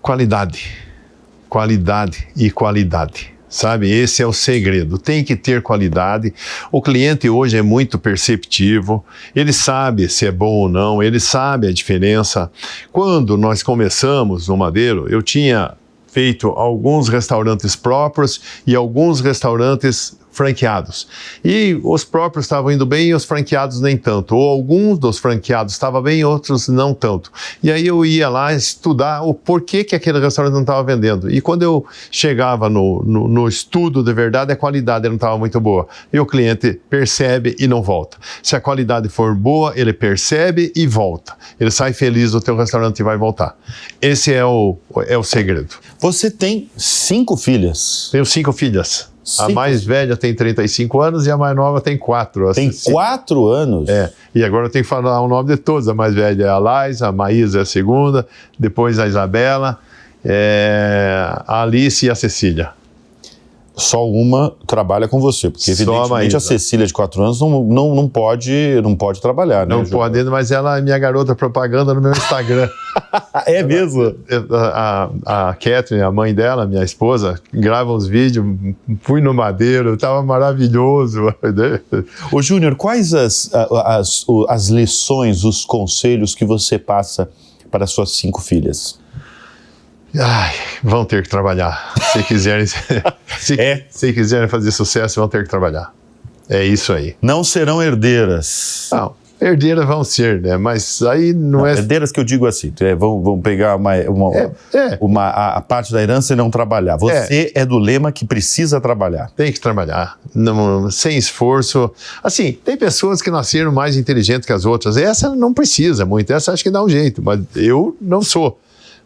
Qualidade. Qualidade e qualidade. Sabe, esse é o segredo, tem que ter qualidade. O cliente hoje é muito perceptivo, ele sabe se é bom ou não, ele sabe a diferença. Quando nós começamos no Madeiro, eu tinha feito alguns restaurantes próprios e alguns restaurantes franqueados. E os próprios estavam indo bem e os franqueados nem tanto. Ou alguns dos franqueados estavam bem, outros não tanto. E aí eu ia lá estudar o porquê que aquele restaurante não estava vendendo. E quando eu chegava no estudo de verdade, a qualidade não estava muito boa. E o cliente percebe e não volta. Se a qualidade for boa, ele percebe e volta. Ele sai feliz do teu restaurante e vai voltar. Esse é o segredo. Você tem 5 filhas? Tenho 5 filhas. A mais velha tem 35 anos e a mais nova tem 4. Tem 4 anos? E agora eu tenho que falar o nome de todas. A mais velha é a Laís, a Maísa é a segunda, depois a Isabela, a Alice e a Cecília. Só uma trabalha com você, porque evidentemente a Cecília de 4 anos não pode trabalhar, né? Não pode, mas ela é minha garota propaganda no meu Instagram. É mesmo? A Catherine, a mãe dela, minha esposa, grava uns vídeos, fui no Madeiro, estava maravilhoso. Ô Júnior, quais as lições, os conselhos que você passa para suas 5 filhas? Ai, vão ter que trabalhar. Se quiserem, se quiserem fazer sucesso, vão ter que trabalhar. É isso aí. Não serão herdeiras. Não, herdeiras vão ser, né? Mas aí não é... Herdeiras que eu digo assim, vão pegar a parte da herança e não trabalhar. Você é do lema que precisa trabalhar. Tem que trabalhar, não, sem esforço. Assim, tem pessoas que nasceram mais inteligentes que as outras. Essa não precisa muito, essa acho que dá um jeito. Mas eu não sou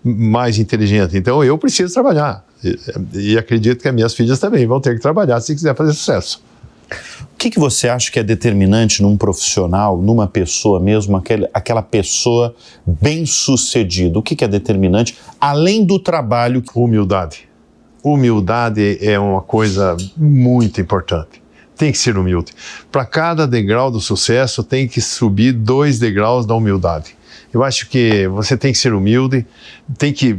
mais inteligente, então eu preciso trabalhar. E acredito que as minhas filhas também vão ter que trabalhar se quiser fazer sucesso. O que você acha que é determinante num profissional, numa pessoa mesmo, aquela pessoa bem-sucedida? O que é determinante, além do trabalho? Humildade. Humildade é uma coisa muito importante. Tem que ser humilde. Para cada degrau do sucesso, tem que subir 2 degraus da humildade. Eu acho que você tem que ser humilde, tem que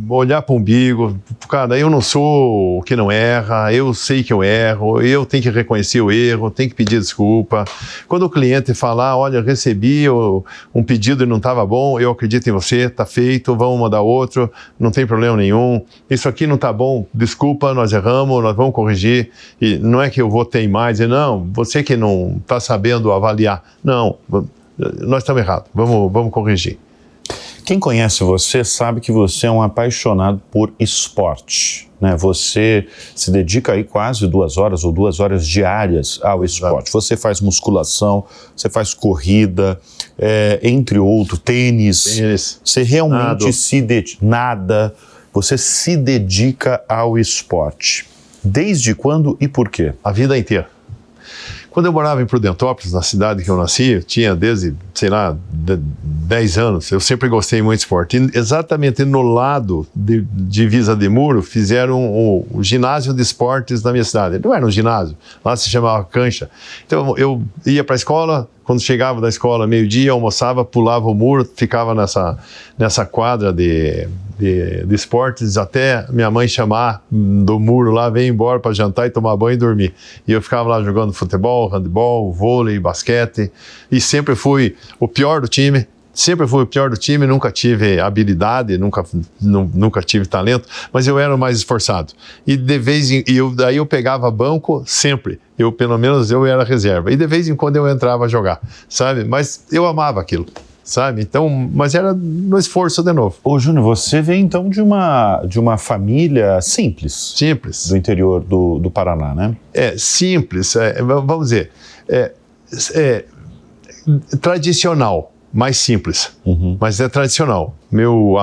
olhar para o umbigo. Cara, eu não sou o que não erra, eu sei que eu erro, eu tenho que reconhecer o erro, tenho que pedir desculpa. Quando o cliente falar, olha, recebi um pedido e não estava bom, eu acredito em você, está feito, vamos mandar outro, não tem problema nenhum. Isso aqui não está bom, desculpa, nós erramos, nós vamos corrigir. E não é que eu vou teimar e dizer, não, você que não está sabendo avaliar. Não, nós estamos errados, vamos corrigir. Quem conhece você sabe que você é um apaixonado por esporte, né? Você se dedica aí quase 2 horas ou 2 horas diárias ao esporte. Você faz musculação, você faz corrida, entre outros, tênis. Você realmente você se dedica ao esporte. Desde quando e por quê? A vida inteira. Quando eu morava em Prudentópolis, na cidade que eu nasci, eu tinha desde, 10 anos, eu sempre gostei muito de esporte. E exatamente no lado de Divisa de Muro, fizeram o ginásio de esportes da minha cidade. Não era um ginásio, lá se chamava cancha. Então eu ia para a escola, quando chegava da escola meio-dia, almoçava, pulava o muro, ficava nessa quadra de esportes, até minha mãe chamar do muro lá, vem embora para jantar e tomar banho e dormir. E eu ficava lá jogando futebol, handebol, vôlei, basquete, e sempre fui o pior do time. Nunca tive habilidade, nunca tive talento, mas eu era o mais esforçado. E daí eu pegava banco sempre. Pelo menos eu era reserva. E de vez em quando eu entrava a jogar, sabe? Mas eu amava aquilo, sabe? Então, mas era no esforço de novo. Ô Júnior, você vem então de uma família simples. Simples. Do interior do Paraná, né? Simples. Vamos dizer, tradicional. Mais simples, mas é tradicional. Meu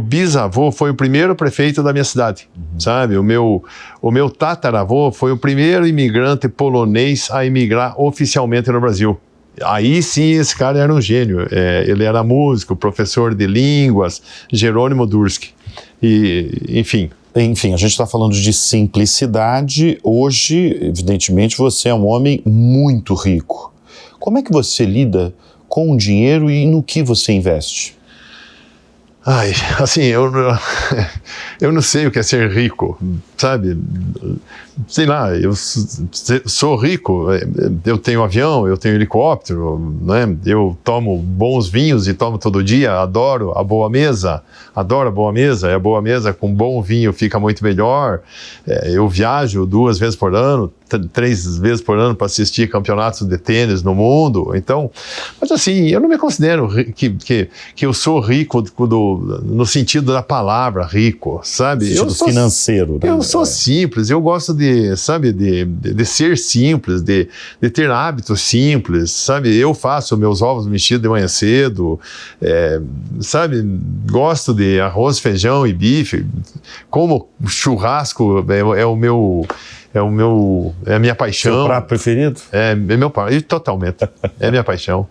bisavô foi o primeiro prefeito da minha cidade, sabe? O meu tataravô foi o primeiro imigrante polonês a imigrar oficialmente no Brasil. Aí sim, esse cara era um gênio. Ele era músico, professor de línguas, Jerônimo Durski. Enfim, a gente está falando de simplicidade. Hoje, evidentemente, você é um homem muito rico. Como é que você lida com o dinheiro e no que você investe? Assim, eu não sei o que é ser rico, sabe? Sei lá, eu sou rico, eu tenho avião, eu tenho helicóptero, né? Eu tomo bons vinhos e tomo todo dia, adoro a boa mesa, e a boa mesa com bom vinho fica muito melhor. Eu viajo 2 vezes por ano, 3 vezes por ano para assistir campeonatos de tênis no mundo. Então, mas assim, eu não me considero que eu sou rico no sentido da palavra rico, sabe? No sentido financeiro, né? Eu sou simples, eu gosto de ser simples, de ter hábitos simples, sabe? Eu faço meus ovos mexidos de manhã cedo, sabe? Gosto de arroz, feijão e bife, como churrasco é a minha paixão. Seu prato preferido? É meu prato, totalmente. É minha paixão.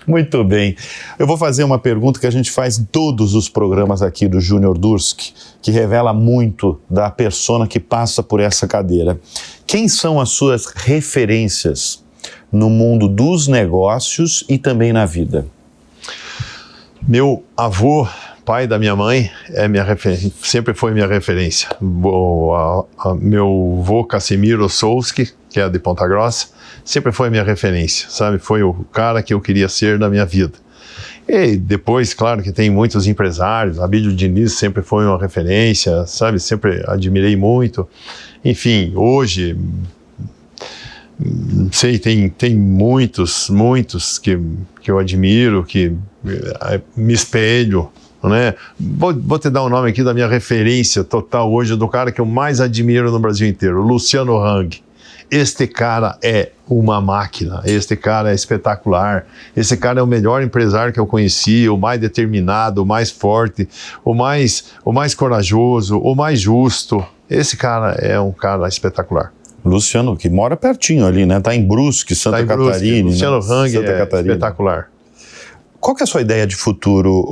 Muito bem. Eu vou fazer uma pergunta que a gente faz em todos os programas aqui do Júnior Durski, que revela muito da persona que passa por essa cadeira. Quem são as suas referências no mundo dos negócios e também na vida? Meu avô, pai da minha mãe, é minha referência, sempre foi minha referência. Meu avô Casimiro Solski, que é de Ponta Grossa, sempre foi minha referência, sabe? Foi o cara que eu queria ser na minha vida. E depois, claro que tem muitos empresários, Abílio Diniz sempre foi uma referência, sabe, sempre admirei muito. Enfim, hoje, não sei, tem muitos que eu admiro, que me espelho, né? Vou te dar um nome aqui da minha referência total hoje, do cara que eu mais admiro no Brasil inteiro, Luciano Hang. Este cara é uma máquina, este cara é espetacular, esse cara é o melhor empresário que eu conheci, o mais determinado, o mais forte, o mais corajoso, o mais justo. Esse cara é um cara espetacular. Luciano, que mora pertinho ali, né? Tá em Brusque, Santa Catarina. Luciano Hang Santa Catarina. Espetacular. Qual que é a sua ideia de futuro?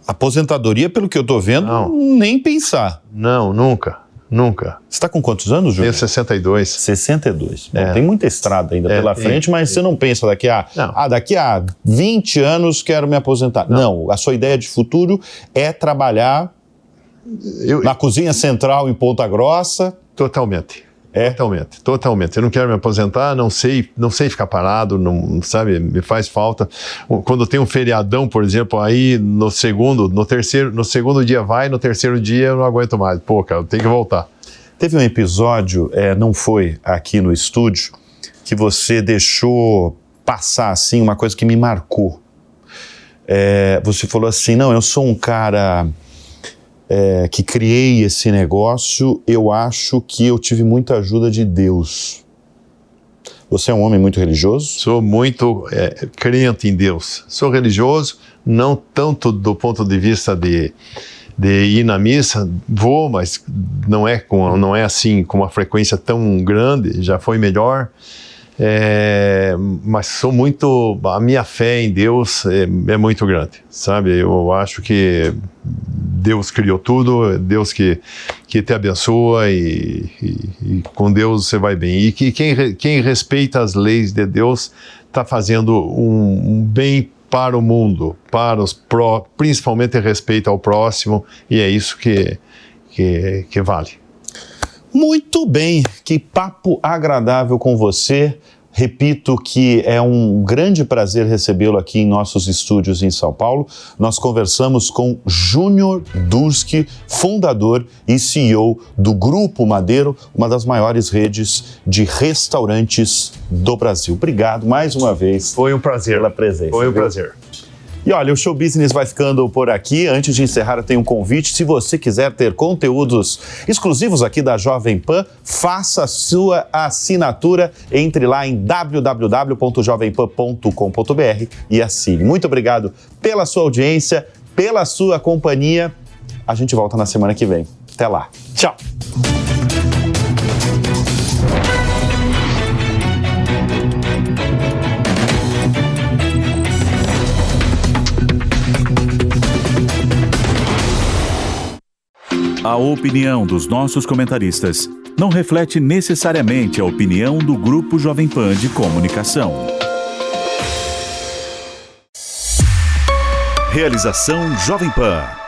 Aposentadoria, pelo que eu tô vendo, nem pensar. Não, nunca. Nunca. Você está com quantos anos, Júlio? Tenho 62. 62. Bom, tem muita estrada ainda pela frente, mas você não pensa daqui a 20 anos quero me aposentar. Não, a sua ideia de futuro é trabalhar na cozinha central em Ponta Grossa. Totalmente. Totalmente. Eu não quero me aposentar, não sei ficar parado, não, sabe, me faz falta. Quando tem um feriadão, por exemplo, aí no segundo dia vai, no terceiro dia eu não aguento mais. Pô, cara, eu tenho que voltar. Teve um episódio, não foi aqui no estúdio, que você deixou passar, assim, uma coisa que me marcou. Você falou assim, não, eu sou um cara... que criei esse negócio, eu acho que eu tive muita ajuda de Deus. Você é um homem muito religioso? Sou muito crente em Deus. Sou religioso, não tanto do ponto de vista de ir na missa, vou, mas não é assim com uma frequência tão grande, já foi melhor. Mas a minha fé em Deus é muito grande, sabe? Eu acho que Deus criou tudo, Deus que te abençoa e com Deus você vai bem. E que quem respeita as leis de Deus está fazendo um bem para o mundo, principalmente respeito ao próximo, e é isso que vale. Muito bem, que papo agradável com você. Repito que é um grande prazer recebê-lo aqui em nossos estúdios em São Paulo. Nós conversamos com Júnior Durski, fundador e CEO do Grupo Madeiro, uma das maiores redes de restaurantes do Brasil. Obrigado mais uma vez. Foi um prazer. Pela presença. Foi um prazer. E olha, o Show Business vai ficando por aqui. Antes de encerrar, eu tenho um convite. Se você quiser ter conteúdos exclusivos aqui da Jovem Pan, faça a sua assinatura. Entre lá em www.jovempan.com.br e assine. Muito obrigado pela sua audiência, pela sua companhia. A gente volta na semana que vem. Até lá. Tchau. A opinião dos nossos comentaristas não reflete necessariamente a opinião do Grupo Jovem Pan de Comunicação. Realização Jovem Pan.